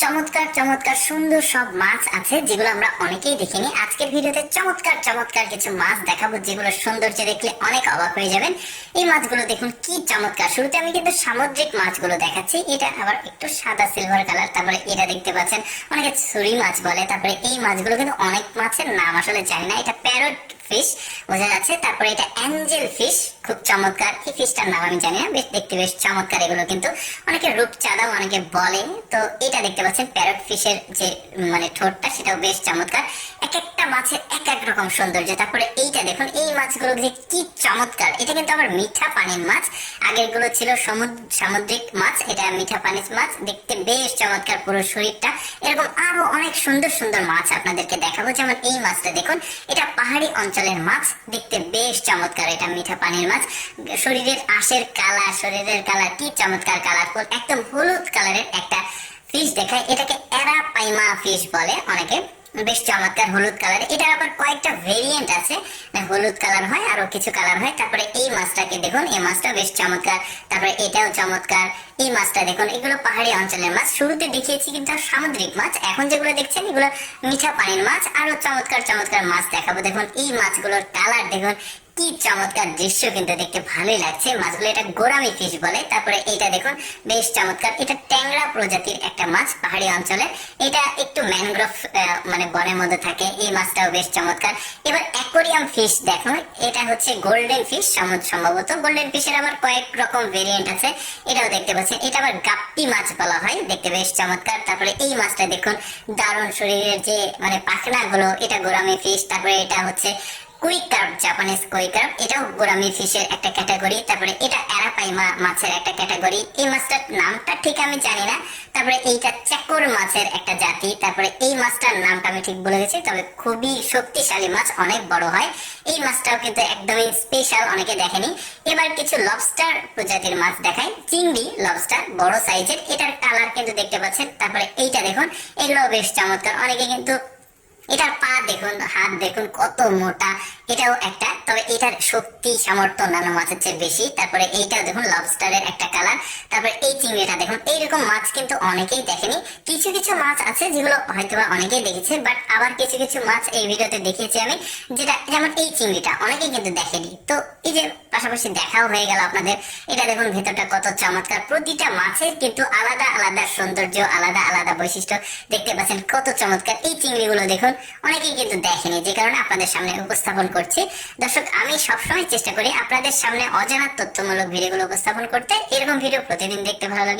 চমৎকার চমৎকার সুন্দর সব মাছ আছে যেগুলো আমরা অনেকেই দেখিনি। আজকের ভিডিওতে চমৎকার চমৎকার কিছু মাছ দেখাবো যেগুলো সৌন্দর্য দেখলে অনেক অবাক হয়ে যাবেন। এই মাছগুলো দেখুন কি চমৎকার। শুরুতে আমি কিন্তু সামুদ্রিক মাছগুলো দেখাচ্ছি, এটা আবার একটু সাদা সিলভার কালার। তারপরে এটা দেখতে পাচ্ছেন অনেকে ছুরি মাছ বলে। তারপরে এই মাছগুলো কিন্তু অনেক মাছের নাম আসলে জানি না। এটা প্যারট ফিশ বোঝা যাচ্ছে। তারপরে এটা অ্যাঞ্জেল ফিশ, খুব চমৎকার। এই ফিশটার নাম আমি জানি না, বেশ দেখতে বেশ চমৎকার। এগুলো কিন্তু অনেকে রূপচাঁদাও অনেকে বলে। তো এটা দেখতে পাচ্ছেন প্যারট ফিশের যে ঠোঁটটা, সেটাও বেশ চমৎকার। এক একটা মাছের এক এক রকম সৌন্দর্য। তারপরে এইটা দেখুন, এই মাছগুলো যে কি চমৎকার। এটা কিন্তু আবার মিঠা পানির মাছ, আগের গুলো ছিল সামুদ্রিক মাছ, এটা মিঠা পানির মাছ। দেখতে বেশ চমৎকার পুরো শরীরটা। এরকম আরো অনেক সুন্দর সুন্দর মাছ আপনাদেরকে দেখাবো। যেমন এই মাছটা দেখুন, এটা পাহাড়ি অঞ্চলের মাছ, দেখতে বেশ চমৎকার। এটা মিঠা পানির মাছ, শরীরের আঁশের কালার, শরীরের কালার কি চমৎকার, কালারফুল একদম হলুদ কালারের একটা ফিশ দেখায়। এটাকে অ্যারাপাইমা ফিশ বলে অনেকে, বেশ চমৎকার হলুদ কালার। এটা আবার কয়েকটা ভেরিয়েন্ট আছে, হলুদ কালার হয় আরো কিছু কালার হয়। তারপরে এই মাছটাকে দেখুন, এই মাছটা বেশ চমৎকার। তারপরে এটাও চমৎকার। এই মাছটা দেখুন, এগুলো পাহাড়ি অঞ্চলের মাছ। শুরুতে দেখিয়েছি কিন্তু সামুদ্রিক মাছ, এখন যেগুলো দেখছেন এগুলো মিঠা পানির মাছ। আরো চমৎকার চমৎকার মাছ দেখাবো। দেখুন এই মাছগুলোর কালার দেখুন কি চমৎকার, দৃশ্য কিন্তু দেখতে ভালোই লাগছে মাছগুলো। এটা গোরামি ফিশ বলে। তারপরে এটা দেখুন বেশ চমৎকার। এটা ট্যাংরা প্রজাতির একটা মাছ পাহাড়ি অঞ্চলে। এটা একটু ম্যানগ্রোভ বনের মধ্যে থাকে। এই মাছটাও বেশ চমৎকার। এবার অ্যাকোরিয়াম ফিশ দেখুন, এটা হচ্ছে গোল্ডেন ফিশ সম্ভবত। গোল্ডেন ফিশের আবার কয়েক রকম ভেরিয়েন্ট আছে, এটাও দেখতে পাচ্ছেন। এটা আবার গাপ্পি মাছ বলা হয়, দেখতে বেশ চমৎকার। তারপরে এই মাছটা দেখুন, দারুণ শরীরের যে পাখনা গুলো, এটা গোরামি ফিশ। তারপরে এটা হচ্ছে quick carp, Japanese quick carp, এটাও গোরামি ফিশের একটা ক্যাটাগরি। তারপরে এটা অ্যারাপাইমা মাছের একটা ক্যাটাগরি। এই মাছটার নামটা ঠিক আমি জানি না। তারপরে এইটা চাকর মাছের একটা জাতি। তারপরে এই মাছটার নামটা আমি ঠিক বলে গেছি, তবে খুবই শক্তিশালী মাছ, অনেক বড় হয়। এই মাছটাও কিন্তু একদমই স্পেশাল, অনেকে দেখেনি। এবার কিছু লবস্টার প্রজাতির মাছ দেখাই, চিংড়ি লবস্টার বড় সাইজের। এটার কালার কিন্তু দেখতে পাচ্ছেন। তারপরে এইটা দেখুন, এগুলো বেশ চমৎকার। অনেকে কিন্তু এটার পা দেখুন, হাত দেখুন কত মোটা, এটাও একটা। তবে এটার শক্তি সামর্থ্য অন্যান্য মাছের চেয়ে বেশি। তারপরে এইটাও দেখুন লবস্টারের একটা কালার। তারপরে এই চিংড়িটা দেখুন। এইরকম মাছ কিন্তু অনেকেই দেখেনি। কিছু কিছু মাছ আছে যেগুলো হয়তোবা অনেকেই দেখেছে, বাট আবার কিছু কিছু মাছ এই ভিডিওতে দেখিয়েছি আমি, যেটা যেমন এই চিংড়িটা অনেকেই কিন্তু দেখেনি। তো এই যে পাশাপাশি দেখাও হয়ে গেল আপনাদের। এটা দেখুন ভেতরটা কত চমৎকার। প্রতিটা মাছের কিন্তু আলাদা আলাদা সৌন্দর্য, আলাদা আলাদা বৈশিষ্ট্য দেখতে পাচ্ছেন, কত চমৎকার। এই চিংড়িগুলো দেখুন অনেকেই কিন্তু দেখেনি, যে কারণে আপনাদের সামনে উপস্থাপন করছি। দর্শক, আমি সবসময় চেষ্টা করি আপনাদের সামনে অজানা তথ্যমূলক ভিডিওগুলো উপস্থাপন করতে। এরকম ভিডিও প্রতিদিন দেখতে ভালো লাগলে